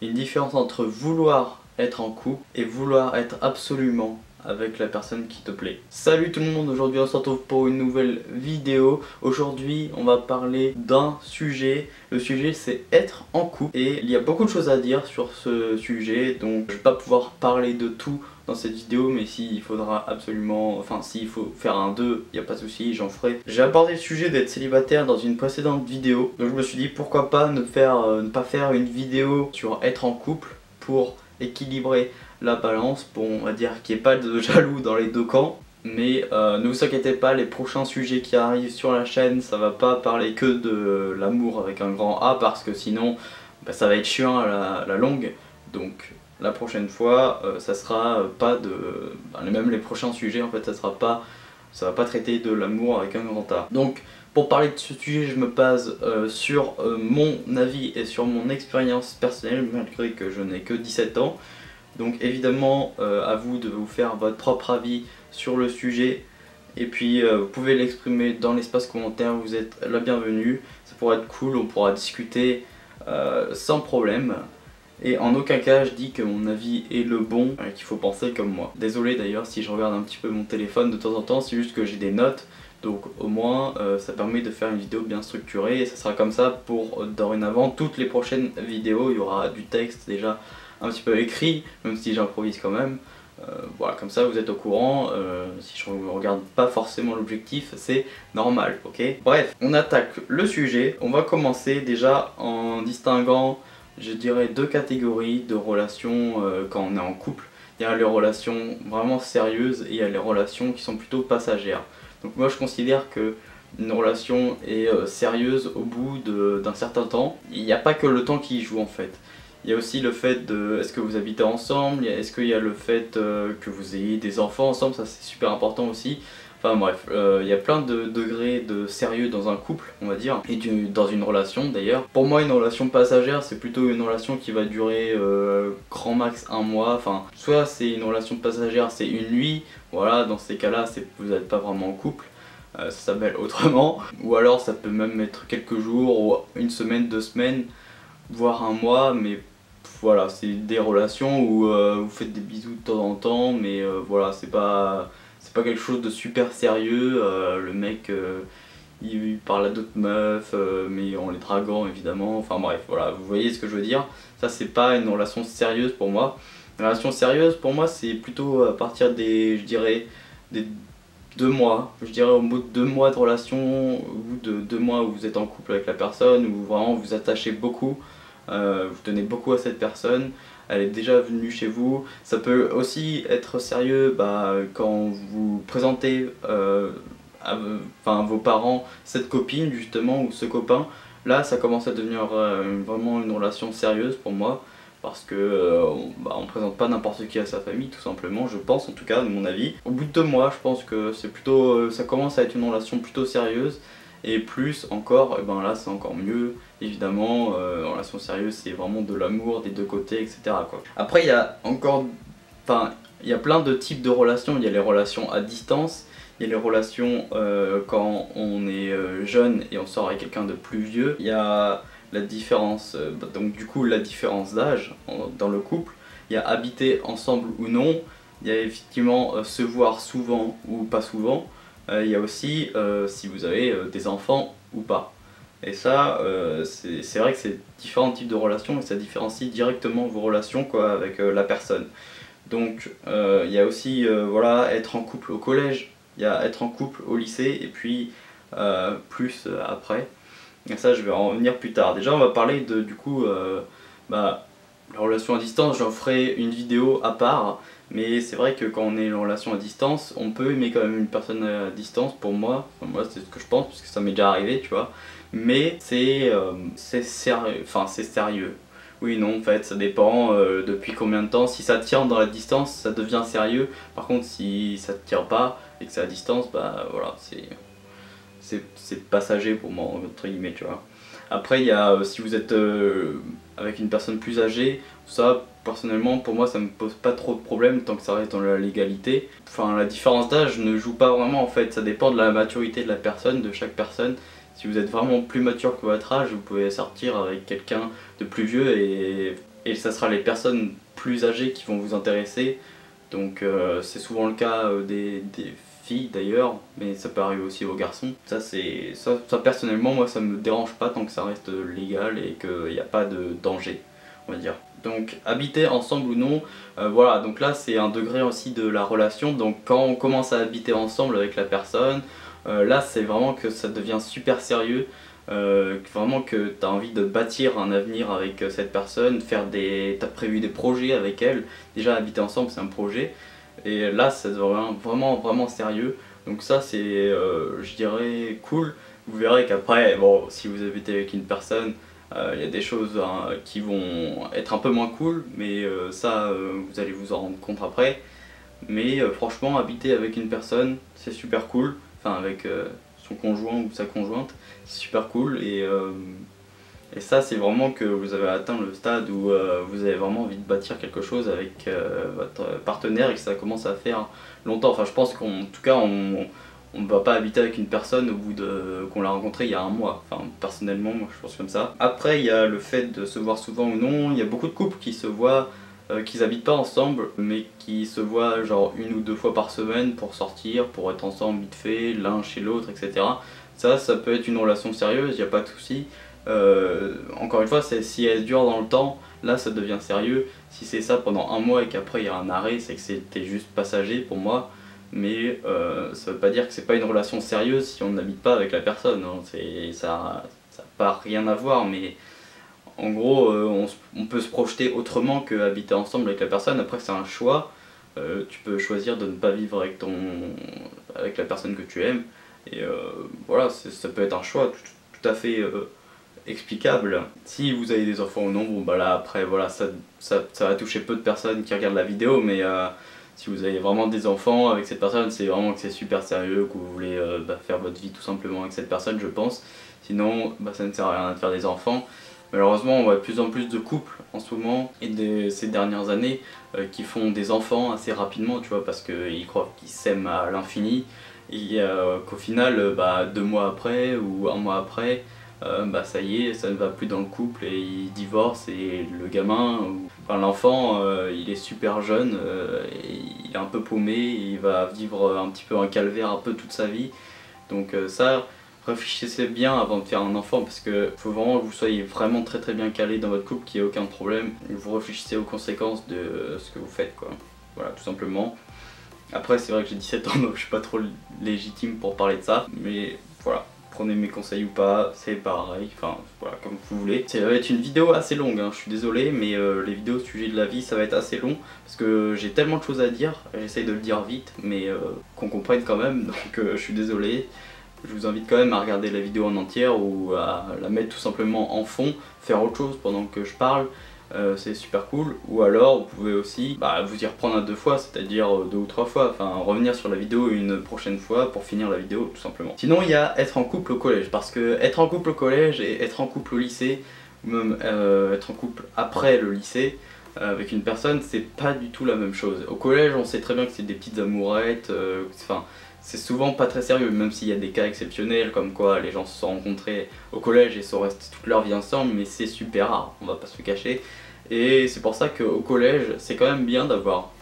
une différence entre vouloir être en couple et vouloir être absolument avec la personne qui te plaît. Salut tout le monde, aujourd'hui on se retrouve pour une nouvelle vidéo. Aujourd'hui on va parler d'un sujet. Le sujet c'est être en couple et il y a beaucoup de choses à dire sur ce sujet, donc je vais pas pouvoir parler de tout dans cette vidéo, mais s'il faudra absolument, enfin s'il faut faire un 2, il n'y a pas de souci, j'en ferai. J'ai abordé le sujet d'être célibataire dans une précédente vidéo, donc je me suis dit pourquoi pas ne pas faire une vidéo sur être en couple pour équilibrer la balance, pour on va dire qu'il n'y ait pas de jaloux dans les deux camps. Mais ne vous inquiétez pas, les prochains sujets qui arrivent sur la chaîne, ça va pas parler que de l'amour avec un grand A, parce que sinon ça va être chiant à la longue. Donc la prochaine fois, ça sera pas de... même les prochains sujets en fait, ça va pas traiter de l'amour avec un grand A. Donc pour parler de ce sujet, je me base sur mon avis et sur mon expérience personnelle, malgré que je n'ai que 17 ans. Donc évidemment, à vous de vous faire votre propre avis sur le sujet. Et puis vous pouvez l'exprimer dans l'espace commentaire, vous êtes la bienvenue. Ça pourra être cool, on pourra discuter sans problème. Et en aucun cas je dis que mon avis est le bon, qu'il faut penser comme moi. Désolé d'ailleurs si je regarde un petit peu mon téléphone de temps en temps, c'est juste que j'ai des notes. Donc au moins ça permet de faire une vidéo bien structurée et ça sera comme ça pour dorénavant toutes les prochaines vidéos. Il y aura du texte déjà un petit peu écrit, même si j'improvise quand même. Voilà, comme ça vous êtes au courant. Si je ne regarde pas forcément l'objectif, c'est normal, ok? Bref, on attaque le sujet. On va commencer déjà en distinguant, je dirais, deux catégories de relations quand on est en couple. Il y a les relations vraiment sérieuses et il y a les relations qui sont plutôt passagères. Donc moi je considère que une relation est sérieuse au bout d'un certain temps. Il n'y a pas que le temps qui joue en fait. Il y a aussi le fait de est-ce que vous habitez ensemble, est-ce qu'il y a le fait que vous ayez des enfants ensemble, ça c'est super important aussi. Enfin bref, il y a plein de degrés de sérieux dans un couple, on va dire, et dans une relation d'ailleurs. Pour moi, une relation passagère, c'est plutôt une relation qui va durer grand max un mois. Enfin, soit c'est une relation passagère, c'est une nuit, voilà, dans ces cas-là, vous n'êtes pas vraiment en couple. Ça s'appelle autrement. Ou alors ça peut même être quelques jours, ou une semaine, 2 semaines, voire un mois, mais voilà, c'est des relations où vous faites des bisous de temps en temps, mais voilà, c'est pas quelque chose de super sérieux. Le mec il parle à d'autres meufs, mais en les draguant évidemment, enfin bref, voilà, vous voyez ce que je veux dire. Ça c'est pas une relation sérieuse pour moi. Une relation sérieuse pour moi c'est plutôt à partir des, je dirais, des 2 mois, je dirais au bout de 2 mois de relation, au bout de 2 mois où vous êtes en couple avec la personne, où vraiment vous attachez beaucoup, vous tenez beaucoup à cette personne, elle est déjà venue chez vous. Ça peut aussi être sérieux quand vous présentez à vos parents cette copine justement ou ce copain. Là ça commence à devenir vraiment une relation sérieuse pour moi. Parce que on présente pas n'importe qui à sa famille tout simplement, je pense en tout cas de mon avis. Au bout de 2 mois je pense que c'est plutôt, ça commence à être une relation plutôt sérieuse. Et plus encore, et ben là c'est encore mieux, évidemment, en relation sérieuse c'est vraiment de l'amour des deux côtés, etc. quoi. Après il y a encore, il y a plein de types de relations. Il y a les relations à distance, il y a les relations quand on est jeune et on sort avec quelqu'un de plus vieux. Il y a la différence, donc du coup la différence d'âge dans le couple. Il y a habiter ensemble ou non. Il y a effectivement se voir souvent ou pas souvent. Il y a aussi si vous avez des enfants ou pas. Et ça, c'est vrai que c'est différents types de relations et ça différencie directement vos relations quoi, avec la personne. Donc il y a aussi voilà, être en couple au collège, il y a être en couple au lycée et puis plus après. Et ça je vais en revenir plus tard. Déjà on va parler de du coup la relation à distance. J'en ferai une vidéo à part. Mais c'est vrai que quand on est en relation à distance, on peut aimer quand même une personne à distance pour moi. Enfin, moi c'est ce que je pense parce que ça m'est déjà arrivé tu vois. Mais c'est sérieux, enfin c'est sérieux. Oui non en fait ça dépend depuis combien de temps. Si ça tient dans la distance ça devient sérieux. Par contre si ça ne tient pas et que c'est à distance, bah voilà c'est passager pour moi entre guillemets tu vois. Après il y a si vous êtes avec une personne plus âgée, ça personnellement pour moi ça me pose pas trop de problème tant que ça reste dans la légalité. Enfin la différence d'âge ne joue pas vraiment en fait, ça dépend de la maturité de la personne, de chaque personne. Si vous êtes vraiment plus mature que votre âge, vous pouvez sortir avec quelqu'un de plus vieux et et ça sera les personnes plus âgées qui vont vous intéresser. Donc c'est souvent le cas des filles d'ailleurs, mais ça peut arriver aussi aux garçons. Ça personnellement, moi ça me dérange pas tant que ça reste légal et qu'il n'y a pas de danger, on va dire. Donc habiter ensemble ou non, voilà, donc là c'est un degré aussi de la relation. Donc quand on commence à habiter ensemble avec la personne, là c'est vraiment que ça devient super sérieux. Vraiment que tu as envie de bâtir un avenir avec cette personne, t'as prévu des projets avec elle. Déjà habiter ensemble c'est un projet, et là ça devient vraiment sérieux. Donc ça c'est je dirais cool. Vous verrez qu'après, bon, si vous habitez avec une personne, il y a des choses qui vont être un peu moins cool, mais ça vous allez vous en rendre compte après. Mais franchement habiter avec une personne c'est super cool, enfin avec son conjoint ou sa conjointe, c'est super cool. Et ça c'est vraiment que vous avez atteint le stade où vous avez vraiment envie de bâtir quelque chose avec votre partenaire et que ça commence à faire longtemps. Enfin je pense qu'en tout cas on ne va pas habiter avec une personne au bout qu'on l'a rencontré il y a un mois. Enfin personnellement moi je pense comme ça. Après il y a le fait de se voir souvent ou non. Il y a beaucoup de couples qui se voient, qu'ils habitent pas ensemble mais qui se voient genre 1 ou 2 fois par semaine pour sortir, pour être ensemble vite fait, l'un chez l'autre, etc. Ça peut être une relation sérieuse, il n'y a pas de souci. Encore une fois, si elle dure dans le temps, là ça devient sérieux. Si c'est ça pendant un mois et qu'après il y a un arrêt, c'est que c'était juste passager pour moi. Mais ça veut pas dire que c'est pas une relation sérieuse si on n'habite pas avec la personne, hein. Ça n'a pas rien à voir, mais en gros on peut se projeter autrement que habiter ensemble avec la personne. Après c'est un choix, tu peux choisir de ne pas vivre avec la personne que tu aimes. Et voilà, ça peut être un choix tout à fait explicable. Si vous avez des enfants ou non, bon bah là après voilà, ça va toucher peu de personnes qui regardent la vidéo, mais si vous avez vraiment des enfants avec cette personne, c'est vraiment que c'est super sérieux, que vous voulez faire votre vie tout simplement avec cette personne, je pense. Sinon ça ne sert à rien de faire des enfants. Malheureusement on voit de plus en plus de couples en ce moment et ces dernières années qui font des enfants assez rapidement, tu vois, parce qu'ils croient qu'ils s'aiment à l'infini et qu'au final 2 mois après ou 1 mois après, ça y est, ça ne va plus dans le couple et ils divorcent, et le gamin, enfin l'enfant, il est super jeune, et il est un peu paumé, et il va vivre un petit peu un calvaire un peu toute sa vie. Donc ça, réfléchissez bien avant de faire un enfant, parce que faut vraiment que vous soyez vraiment très bien calé dans votre couple, qu'il n'y ait aucun problème, et vous réfléchissez aux conséquences de ce que vous faites, quoi. Voilà, tout simplement. Après c'est vrai que j'ai 17 ans donc je suis pas trop légitime pour parler de ça, mais voilà. Prenez mes conseils ou pas, c'est pareil, enfin voilà, comme vous voulez. Ça va être une vidéo assez longue, hein, je suis désolé, mais les vidéos au sujet de la vie ça va être assez long, parce que j'ai tellement de choses à dire, j'essaye de le dire vite, mais qu'on comprenne quand même, donc je suis désolé. Je vous invite quand même à regarder la vidéo en entière ou à la mettre tout simplement en fond, faire autre chose pendant que je parle. C'est super cool. Ou alors vous pouvez aussi vous y reprendre à 2 fois, c'est-à-dire 2 ou 3 fois, enfin revenir sur la vidéo une prochaine fois pour finir la vidéo tout simplement. Sinon il y a être en couple au collège, parce que être en couple au collège et être en couple au lycée, ou même être en couple après le lycée avec une personne, c'est pas du tout la même chose. Au collège on sait très bien que c'est des petites amourettes, c'est souvent pas très sérieux, même s'il y a des cas exceptionnels comme quoi les gens se sont rencontrés au collège et sont restés toute leur vie ensemble, mais c'est super rare, on va pas se le cacher. Et c'est pour ça qu'au collège c'est quand même bien d'avoir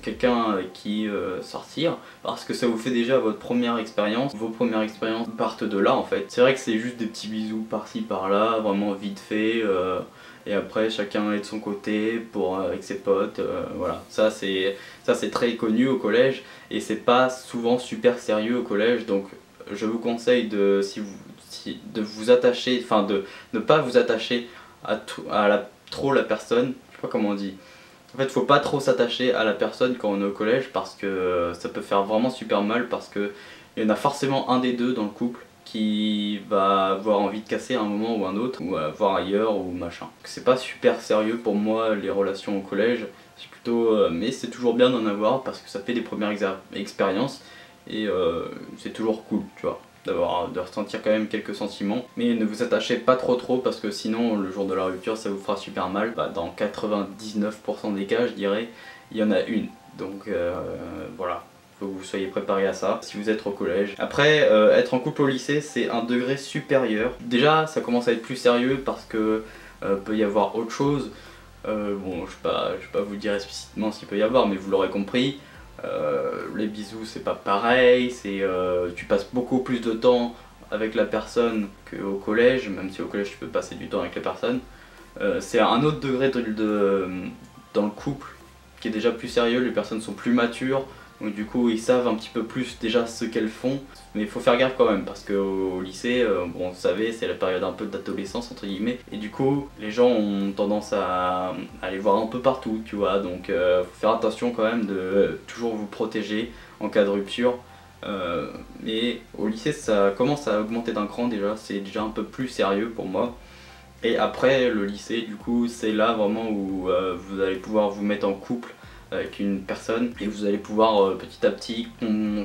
quelqu'un avec qui sortir, parce que ça vous fait déjà votre première expérience. Vos premières expériences partent de là en fait. C'est vrai que c'est juste des petits bisous par-ci par-là, vraiment vite fait, et après chacun est de son côté avec ses potes, voilà. Ça c'est très connu au collège et c'est pas souvent super sérieux au collège, donc je vous conseille de vous attacher, enfin de ne pas vous attacher à trop la personne, je sais pas comment on dit. En fait faut pas trop s'attacher à la personne quand on est au collège, parce que ça peut faire vraiment super mal, parce que il y en a forcément un des deux dans le couple qui va avoir envie de casser à un moment ou un autre, ou voir ailleurs ou machin. C'est pas super sérieux pour moi les relations au collège, c'est plutôt mais c'est toujours bien d'en avoir parce que ça fait des premières expériences et c'est toujours cool, tu vois, de ressentir quand même quelques sentiments. Mais ne vous attachez pas trop parce que sinon le jour de la rupture ça vous fera super mal. Dans 99% des cas je dirais, il y en a une. Donc voilà. Faut que vous soyez préparés à ça si vous êtes au collège. Après être en couple au lycée c'est un degré supérieur. Déjà ça commence à être plus sérieux parce que peut y avoir autre chose. Bon, je vais pas vous dire explicitement ce qu'il peut y avoir, mais vous l'aurez compris. Les bisous, c'est pas pareil, tu passes beaucoup plus de temps avec la personne qu'au collège, même si au collège tu peux passer du temps avec la personne. C'est un autre degré dans le couple qui est déjà plus sérieux, les personnes sont plus matures, donc du coup ils savent un petit peu plus déjà ce qu'elles font. Mais il faut faire gaffe quand même parce qu'au lycée, bon vous savez, c'est la période un peu d'adolescence entre guillemets, et du coup les gens ont tendance à les voir un peu partout, tu vois, donc faut faire attention quand même de toujours vous protéger en cas de rupture. Mais au lycée ça commence à augmenter d'un cran déjà, c'est déjà un peu plus sérieux pour moi. Et après le lycée du coup c'est là vraiment où vous allez pouvoir vous mettre en couple avec une personne et vous allez pouvoir petit à petit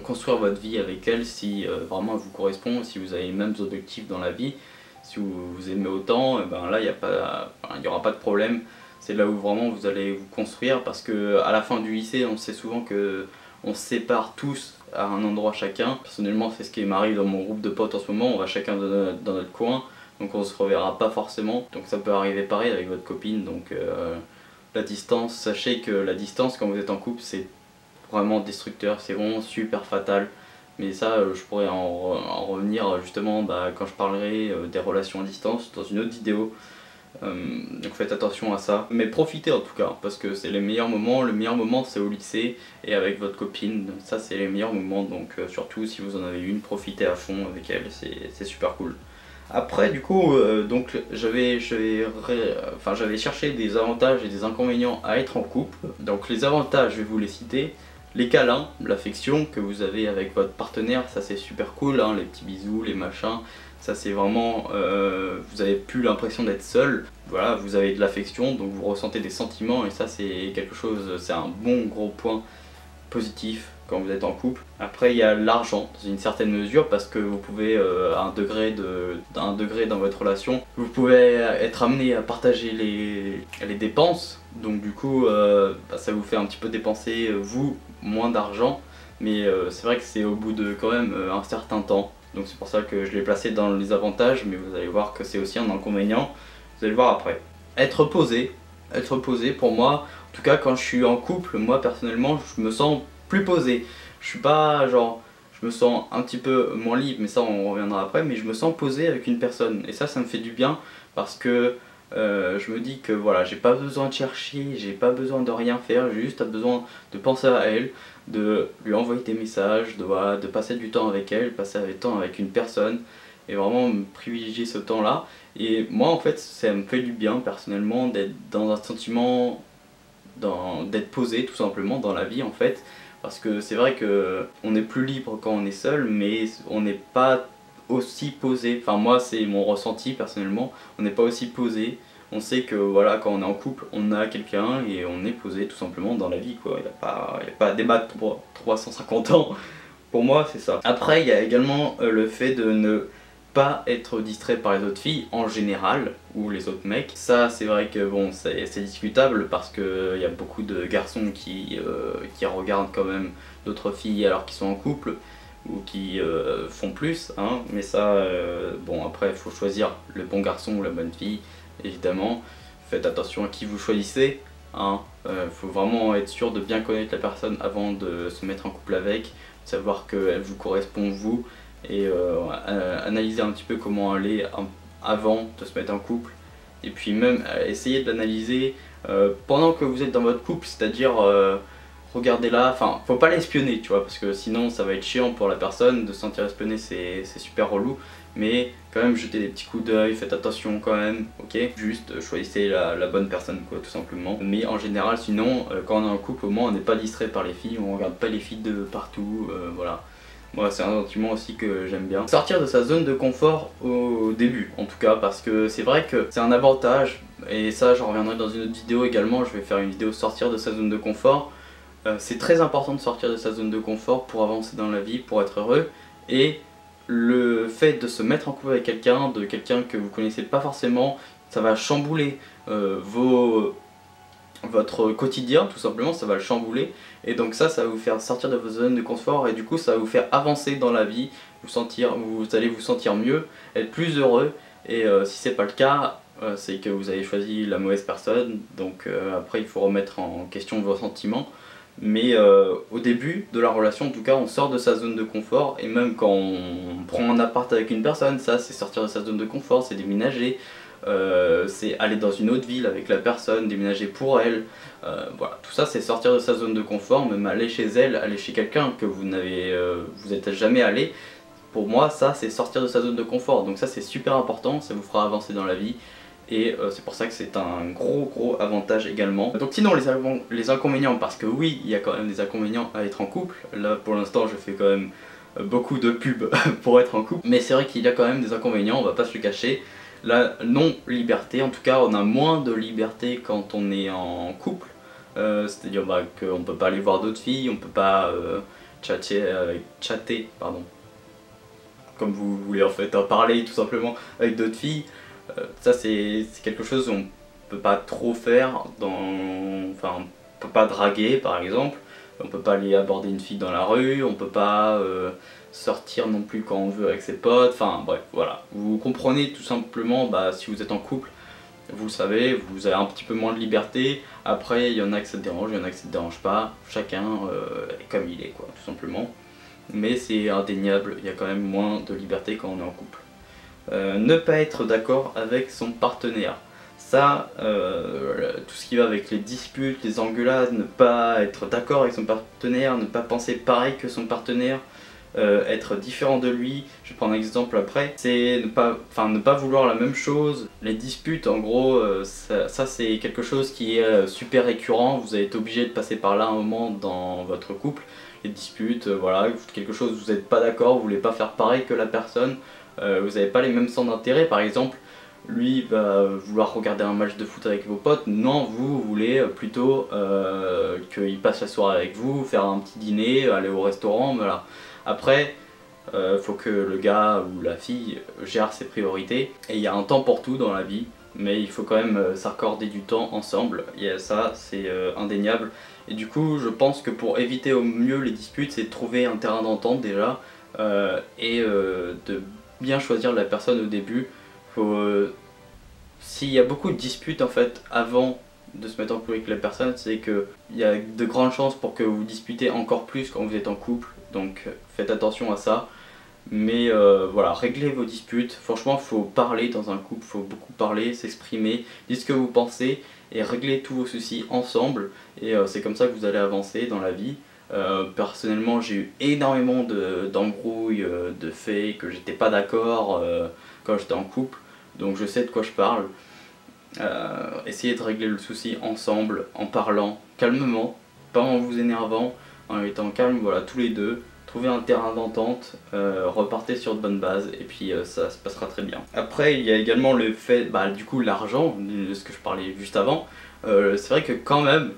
construire votre vie avec elle si vraiment elle vous correspond, si vous avez les mêmes objectifs dans la vie, si vous aimez autant, et ben là il n'y aura pas de problème. C'est là où vraiment vous allez vous construire parce que à la fin du lycée on sait souvent que on se sépare tous à un endroit chacun. Personnellement c'est ce qui m'arrive dans mon groupe de potes en ce moment, on va chacun dans notre coin. Donc on se reverra pas forcément, donc ça peut arriver pareil avec votre copine. Donc la distance, sachez que la distance quand vous êtes en couple c'est vraiment destructeur, c'est vraiment super fatal. Mais ça je pourrais en revenir justement quand je parlerai des relations à distance dans une autre vidéo. Donc faites attention à ça, mais profitez en tout cas parce que c'est les meilleurs moments. Le meilleur moment c'est au lycée et avec votre copine, ça c'est les meilleurs moments. Donc surtout si vous en avez une, profitez à fond avec elle, c'est super cool. Après du coup donc j'avais cherché des avantages et des inconvénients à être en couple. Donc les avantages je vais vous les citer. Les câlins, l'affection que vous avez avec votre partenaire, ça c'est super cool, hein, les petits bisous, les machins, ça c'est vraiment, vous avez plus l'impression d'être seul, voilà, vous avez de l'affection, donc vous ressentez des sentiments et ça c'est quelque chose, c'est un bon gros point positif quand vous êtes en couple. Après il y a l'argent dans une certaine mesure parce que vous pouvez à un degré dans votre relation, vous pouvez être amené à partager les dépenses, donc du coup ça vous fait un petit peu dépenser vous moins d'argent, mais c'est vrai que c'est au bout de quand même un certain temps, donc c'est pour ça que je l'ai placé dans les avantages, mais vous allez voir que c'est aussi un inconvénient, vous allez voir après. Être posé pour moi, en tout cas quand je suis en couple, moi personnellement je me sens plus posé. Je suis pas genre, je me sens un petit peu moins libre, mais ça on reviendra après, mais je me sens posé avec une personne et ça me fait du bien parce que je me dis que voilà, j'ai pas besoin de chercher, j'ai pas besoin de rien faire, j'ai juste besoin de penser à elle, de lui envoyer des messages, voilà, de passer du temps avec elle, passer du temps avec une personne et vraiment me privilégier ce temps là. Et moi en fait ça me fait du bien personnellement d'être dans un sentiment, d'être posé tout simplement dans la vie en fait, parce que c'est vrai que on est plus libre quand on est seul, mais on n'est pas aussi posé, enfin moi c'est mon ressenti personnellement, on n'est pas aussi posé, on sait que voilà quand on est en couple on a quelqu'un et on est posé tout simplement dans la vie quoi, il n'y a pas à débattre pour 350 ans, pour moi c'est ça. Après il y a également le fait de ne pas être distrait par les autres filles en général ou les autres mecs. Ça c'est vrai que bon c'est discutable parce que il y a beaucoup de garçons qui regardent quand même d'autres filles alors qu'ils sont en couple ou qui font plus, hein. Mais ça bon après il faut choisir le bon garçon ou la bonne fille évidemment. Faites attention à qui vous choisissez, hein. Faut vraiment être sûr de bien connaître la personne avant de se mettre en couple avec, savoir qu'elle vous correspond vous, et analyser un petit peu comment elle est avant de se mettre en couple, et puis même essayer de l'analyser pendant que vous êtes dans votre couple, c'est-à-dire regardez-la, enfin faut pas l'espionner tu vois, parce que sinon ça va être chiant pour la personne de se sentir espionné, c'est super relou, mais quand même jetez des petits coups d'œil, faites attention quand même, ok, juste choisissez la bonne personne quoi tout simplement. Mais en général sinon quand on est en couple au moins on n'est pas distrait par les filles, on regarde pas les filles de partout, voilà. Moi c'est un sentiment aussi que j'aime bien. Sortir de sa zone de confort au début en tout cas, parce que c'est vrai que c'est un avantage, et ça j'en reviendrai dans une autre vidéo également, je vais faire une vidéo sortir de sa zone de confort. C'est très important de sortir de sa zone de confort pour avancer dans la vie, pour être heureux, et le fait de se mettre en couple avec quelqu'un, que vous connaissez pas forcément, ça va chambouler votre quotidien tout simplement, ça va le chambouler, et donc ça va vous faire sortir de votre zone de confort, et du coup ça va vous faire avancer dans la vie, vous allez vous sentir mieux, être plus heureux, et si c'est pas le cas, c'est que vous avez choisi la mauvaise personne, donc après il faut remettre en question vos sentiments. Mais au début de la relation, en tout cas, on sort de sa zone de confort, et même quand on prend un appart avec une personne, ça c'est sortir de sa zone de confort, c'est déménager, c'est aller dans une autre ville avec la personne, déménager pour elle, voilà, tout ça c'est sortir de sa zone de confort, même aller chez elle, aller chez quelqu'un que vous n'êtes jamais allé. Pour moi, ça c'est sortir de sa zone de confort, donc ça c'est super important, ça vous fera avancer dans la vie. Et c'est pour ça que c'est un gros avantage également. Donc sinon les inconvénients, parce que oui, il y a quand même des inconvénients à être en couple. Là pour l'instant je fais quand même beaucoup de pubs pour être en couple. Mais c'est vrai qu'il y a quand même des inconvénients, on va pas se le cacher. La non-liberté, en tout cas on a moins de liberté quand on est en couple. C'est-à-dire qu'on peut pas aller voir d'autres filles, on peut pas chatter, pardon, comme vous voulez en fait, parler tout simplement avec d'autres filles. Ça c'est quelque chose qu'on peut pas trop faire enfin on peut pas draguer par exemple, on peut pas aller aborder une fille dans la rue, on peut pas sortir non plus quand on veut avec ses potes, enfin bref voilà. Vous comprenez tout simplement, si vous êtes en couple, vous le savez, vous avez un petit peu moins de liberté. Après il y en a que ça te dérange, il y en a que ça te dérange pas, chacun est comme il est quoi, tout simplement. Mais c'est indéniable, il y a quand même moins de liberté quand on est en couple. Ne pas être d'accord avec son partenaire. Ça, tout ce qui va avec les disputes, les engueulades, ne pas être d'accord avec son partenaire, ne pas penser pareil que son partenaire, être différent de lui. Je vais prendre un exemple après. C'est ne pas vouloir la même chose. Les disputes, en gros, ça c'est quelque chose qui est super récurrent. Vous allez être obligé de passer par là un moment dans votre couple. Les disputes, voilà, quelque chose, vous n'êtes pas d'accord, vous voulez pas faire pareil que la personne. Vous n'avez pas les mêmes centres d'intérêt, par exemple, lui va vouloir regarder un match de foot avec vos potes, non, vous voulez plutôt qu'il passe la soirée avec vous, faire un petit dîner, aller au restaurant, voilà. Après, faut que le gars ou la fille gère ses priorités, et il y a un temps pour tout dans la vie, mais il faut quand même s'accorder du temps ensemble, et ça c'est indéniable. Et du coup, je pense que pour éviter au mieux les disputes, c'est de trouver un terrain d'entente déjà, de bien choisir la personne au début. S'il y a beaucoup de disputes en fait avant de se mettre en couple avec la personne, c'est qu'il y a de grandes chances pour que vous disputez encore plus quand vous êtes en couple, donc faites attention à ça. Mais voilà, réglez vos disputes. Franchement, il faut parler dans un couple, il faut beaucoup parler, s'exprimer, dire ce que vous pensez et régler tous vos soucis ensemble. Et c'est comme ça que vous allez avancer dans la vie. Personnellement, j'ai eu énormément d'embrouilles, de faits que j'étais pas d'accord quand j'étais en couple, donc je sais de quoi je parle. Essayez de régler le souci ensemble, en parlant calmement, pas en vous énervant, en étant calme, voilà, tous les deux. Trouvez un terrain d'entente, repartez sur de bonnes bases et puis ça se passera très bien. Après il y a également le fait, du coup l'argent, de ce que je parlais juste avant. C'est vrai que quand même,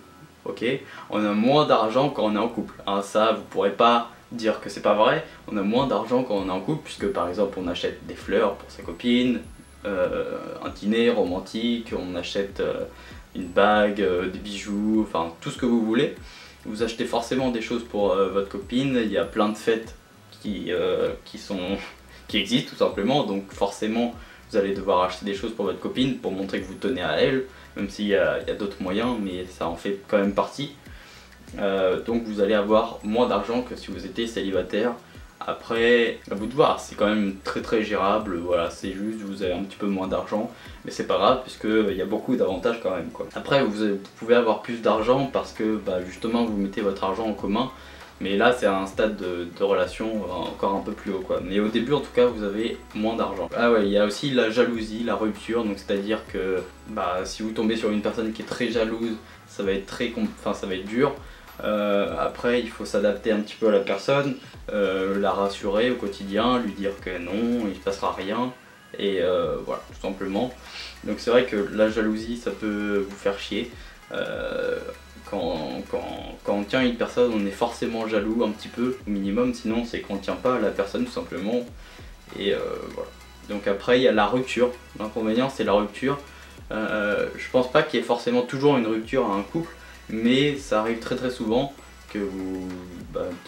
ok, on a moins d'argent quand on est en couple. Hein, ça vous pourrez pas dire que c'est pas vrai, on a moins d'argent quand on est en couple puisque par exemple on achète des fleurs pour sa copine, un dîner romantique, on achète une bague, des bijoux, enfin tout ce que vous voulez. Vous achetez forcément des choses pour votre copine, il y a plein de fêtes qui existent tout simplement, donc forcément vous allez devoir acheter des choses pour votre copine pour montrer que vous tenez à elle, même s'il y a d'autres moyens, mais ça en fait quand même partie. Donc vous allez avoir moins d'argent que si vous étiez célibataire. Après, à vous de voir, c'est quand même très gérable, voilà, c'est juste vous avez un petit peu moins d'argent, mais c'est pas grave puisqu'il y a beaucoup d'avantages quand même quoi. Après vous pouvez avoir plus d'argent parce que justement vous mettez votre argent en commun, mais là c'est un stade de relation encore un peu plus haut quoi. Mais au début en tout cas vous avez moins d'argent. Ah ouais, il y a aussi la jalousie, la rupture, donc c'est à dire que si vous tombez sur une personne qui est très jalouse, ça va être ça va être dur. Après il faut s'adapter un petit peu à la personne, la rassurer au quotidien, lui dire que non, il ne se passera rien, et voilà, tout simplement. Donc c'est vrai que la jalousie ça peut vous faire chier. Quand on tient une personne, on est forcément jaloux un petit peu au minimum, sinon c'est qu'on ne tient pas à la personne tout simplement. Et voilà. Donc après il y a la rupture, l'inconvénient c'est la rupture. Je pense pas qu'il y ait forcément toujours une rupture à un couple, mais ça arrive très souvent que vous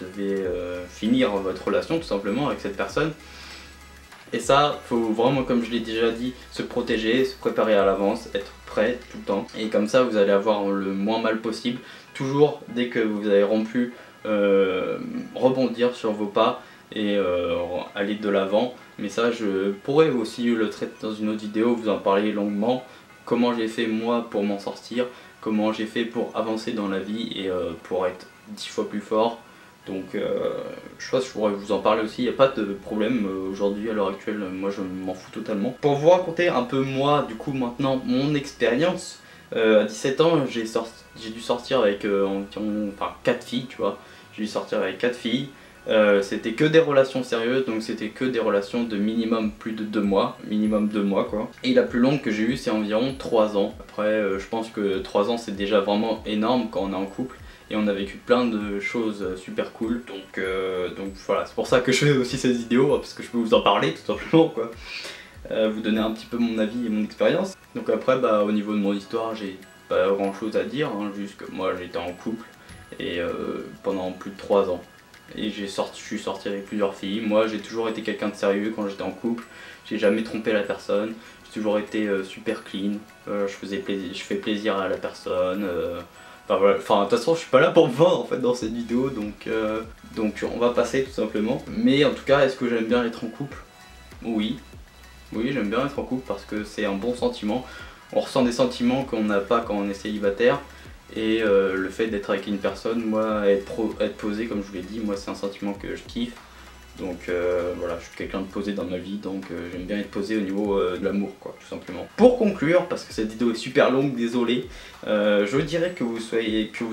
devez finir votre relation tout simplement avec cette personne. Et ça, faut vraiment, comme je l'ai déjà dit, se protéger, se préparer à l'avance, être prêt tout le temps. Et comme ça, vous allez avoir le moins mal possible. Toujours, dès que vous avez rompu, rebondir sur vos pas et aller de l'avant. Mais ça, je pourrais aussi le traiter dans une autre vidéo, vous en parler longuement. Comment j'ai fait moi pour m'en sortir, comment j'ai fait pour avancer dans la vie et pour être 10 fois plus fort. Donc je pense que je pourrais vous en parler aussi, il n'y a pas de problème aujourd'hui à l'heure actuelle, moi je m'en fous totalement. Pour vous raconter un peu moi, du coup maintenant, mon expérience, à 17 ans j'ai dû sortir avec environ 4 filles, tu vois. J'ai dû sortir avec 4 filles, c'était que des relations sérieuses, donc c'était que des relations de minimum plus de 2 mois, minimum 2 mois quoi. Et la plus longue que j'ai eue c'est environ 3 ans. Après je pense que 3 ans c'est déjà vraiment énorme quand on est en couple. Et on a vécu plein de choses super cool, donc voilà, c'est pour ça que je fais aussi cette vidéo, parce que je peux vous en parler tout simplement quoi. Vous donner un petit peu mon avis et mon expérience. Donc après au niveau de mon histoire j'ai pas grand chose à dire, hein, juste que moi j'étais en couple et pendant plus de 3 ans. Et je suis sorti avec plusieurs filles. Moi j'ai toujours été quelqu'un de sérieux quand j'étais en couple, j'ai jamais trompé la personne, j'ai toujours été super clean, je fais plaisir à la personne. Enfin voilà, de toute façon je suis pas là pour me vendre en fait dans cette vidéo, donc on va passer tout simplement. Mais en tout cas, est-ce que j'aime bien être en couple? Oui, j'aime bien être en couple parce que c'est un bon sentiment. On ressent des sentiments qu'on n'a pas quand on est célibataire. Et le fait d'être avec une personne, moi être posé comme je vous l'ai dit, moi c'est un sentiment que je kiffe. Donc voilà, je suis quelqu'un de posé dans ma vie, donc j'aime bien être posé au niveau de l'amour quoi, tout simplement. Pour conclure, parce que cette vidéo est super longue, désolé, je dirais que vous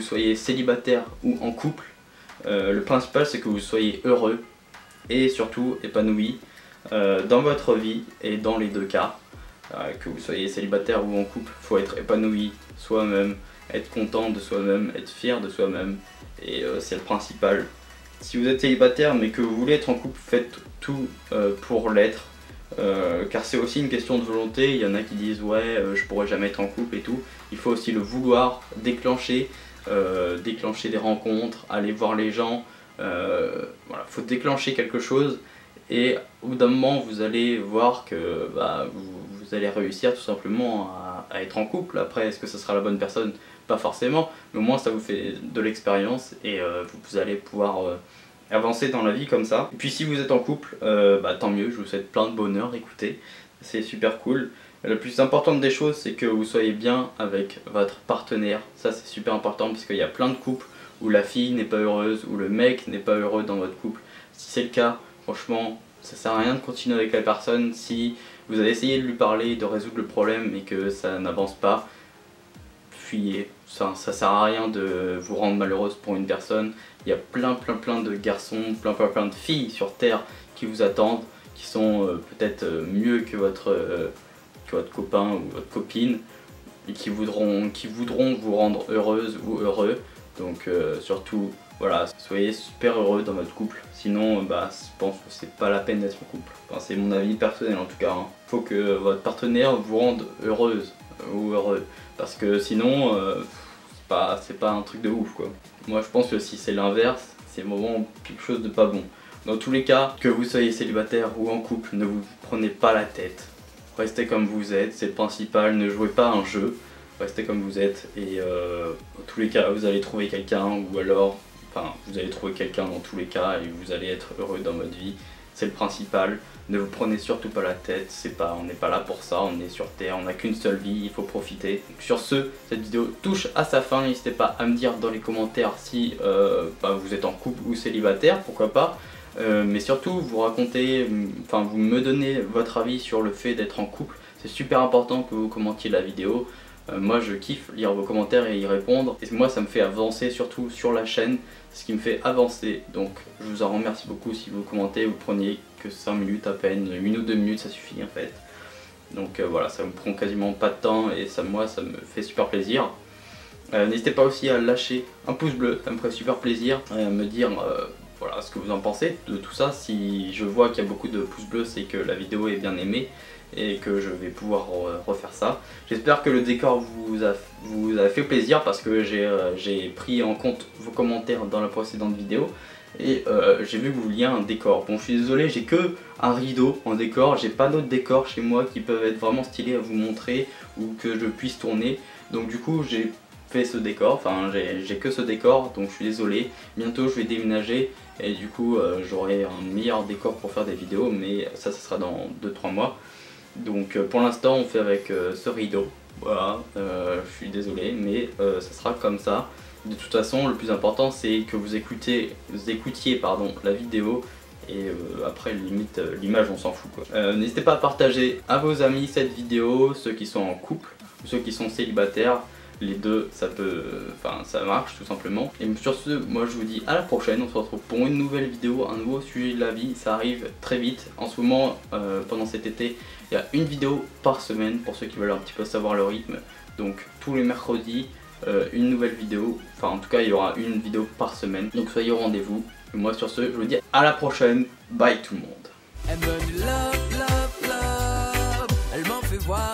soyez célibataire ou en couple, le principal c'est que vous soyez heureux et surtout épanoui dans votre vie et dans les deux cas. Que vous soyez célibataire ou en couple, il faut être épanoui soi-même, être content de soi-même, être fier de soi-même, et c'est le principal. Si vous êtes célibataire mais que vous voulez être en couple, faites tout pour l'être, car c'est aussi une question de volonté. Il y en a qui disent ouais je pourrais jamais être en couple et tout. Il faut aussi le vouloir, déclencher des rencontres, aller voir les gens, voilà, faut déclencher quelque chose et au bout d'un moment vous allez voir que vous allez réussir tout simplement à être en couple. Après est-ce que ce sera la bonne personne? Pas forcément, mais au moins ça vous fait de l'expérience et vous allez pouvoir avancer dans la vie comme ça. Et puis si vous êtes en couple, tant mieux, je vous souhaite plein de bonheur, écoutez, c'est super cool. La plus importante des choses c'est que vous soyez bien avec votre partenaire, ça c'est super important parce qu'il y a plein de couples où la fille n'est pas heureuse, où le mec n'est pas heureux dans votre couple. Si c'est le cas, franchement, ça sert à rien de continuer avec la personne. Si vous avez essayé de lui parler, de résoudre le problème et que ça n'avance pas, fuyez. Ça sert à rien de vous rendre malheureuse pour une personne. Il y a plein de garçons, plein de filles sur terre qui vous attendent, qui sont peut-être mieux que votre copain ou votre copine et qui voudront vous rendre heureuse ou heureux. Donc surtout voilà, soyez super heureux dans votre couple, sinon je pense que c'est pas la peine d'être en couple. Enfin, c'est mon avis personnel en tout cas, hein. Faut que votre partenaire vous rende heureuse ou heureux, parce que sinon c'est pas un truc de ouf quoi. Moi je pense que si c'est l'inverse, c'est vraiment quelque chose de pas bon. Dans tous les cas, que vous soyez célibataire ou en couple, ne vous prenez pas la tête. Restez comme vous êtes, c'est le principal, ne jouez pas un jeu, restez comme vous êtes et dans tous les cas vous allez trouver quelqu'un, ou alors vous allez trouver quelqu'un dans tous les cas et vous allez être heureux dans votre vie, c'est le principal. Ne vous prenez surtout pas la tête, on n'est pas là pour ça, on est sur terre, on n'a qu'une seule vie, il faut profiter. Donc sur ce, cette vidéo touche à sa fin, n'hésitez pas à me dire dans les commentaires si vous êtes en couple ou célibataire, pourquoi pas. Mais surtout vous racontez, vous me donnez votre avis sur le fait d'être en couple. C'est super important que vous commentiez la vidéo. Moi je kiffe lire vos commentaires et y répondre, et moi ça me fait avancer surtout sur la chaîne, ce qui me fait avancer. Donc je vous en remercie beaucoup si vous commentez, vous preniez que 5 minutes à peine, 1 ou 2 minutes ça suffit en fait. Donc voilà, ça me prend quasiment pas de temps et moi ça me fait super plaisir. N'hésitez pas aussi à lâcher un pouce bleu, ça me ferait super plaisir, et à me dire voilà ce que vous en pensez de tout ça. Si je vois qu'il y a beaucoup de pouces bleus, c'est que la vidéo est bien aimée et que je vais pouvoir refaire ça. J'espère que le décor vous a fait plaisir, parce que j'ai pris en compte vos commentaires dans la précédente vidéo et j'ai vu que vous vouliez un décor. Bon, je suis désolé, j'ai que un rideau en décor, j'ai pas d'autres décors chez moi qui peuvent être vraiment stylés à vous montrer ou que je puisse tourner. Donc du coup j'ai fait ce décor, enfin j'ai que ce décor, donc je suis désolé. Bientôt je vais déménager et du coup j'aurai un meilleur décor pour faire des vidéos, mais ça sera dans 2-3 mois. Donc pour l'instant on fait avec ce rideau, voilà, je suis désolé, mais ça sera comme ça. De toute façon le plus important c'est que vous écoutiez la vidéo. Et après limite l'image on s'en fout quoi. N'hésitez pas à partager à vos amis cette vidéo, ceux qui sont en couple ou ceux qui sont célibataires, les deux ça peut, enfin ça marche tout simplement. Et sur ce, moi je vous dis à la prochaine, on se retrouve pour une nouvelle vidéo, un nouveau sujet de la vie, ça arrive très vite. En ce moment, pendant cet été, il y a une vidéo par semaine pour ceux qui veulent un petit peu savoir le rythme. Donc tous les mercredis, une nouvelle vidéo, enfin en tout cas il y aura une vidéo par semaine, donc soyez au rendez-vous. Et moi sur ce, je vous dis à la prochaine, bye tout le monde. Elle me dit love, love, love. Elle m'en fait voir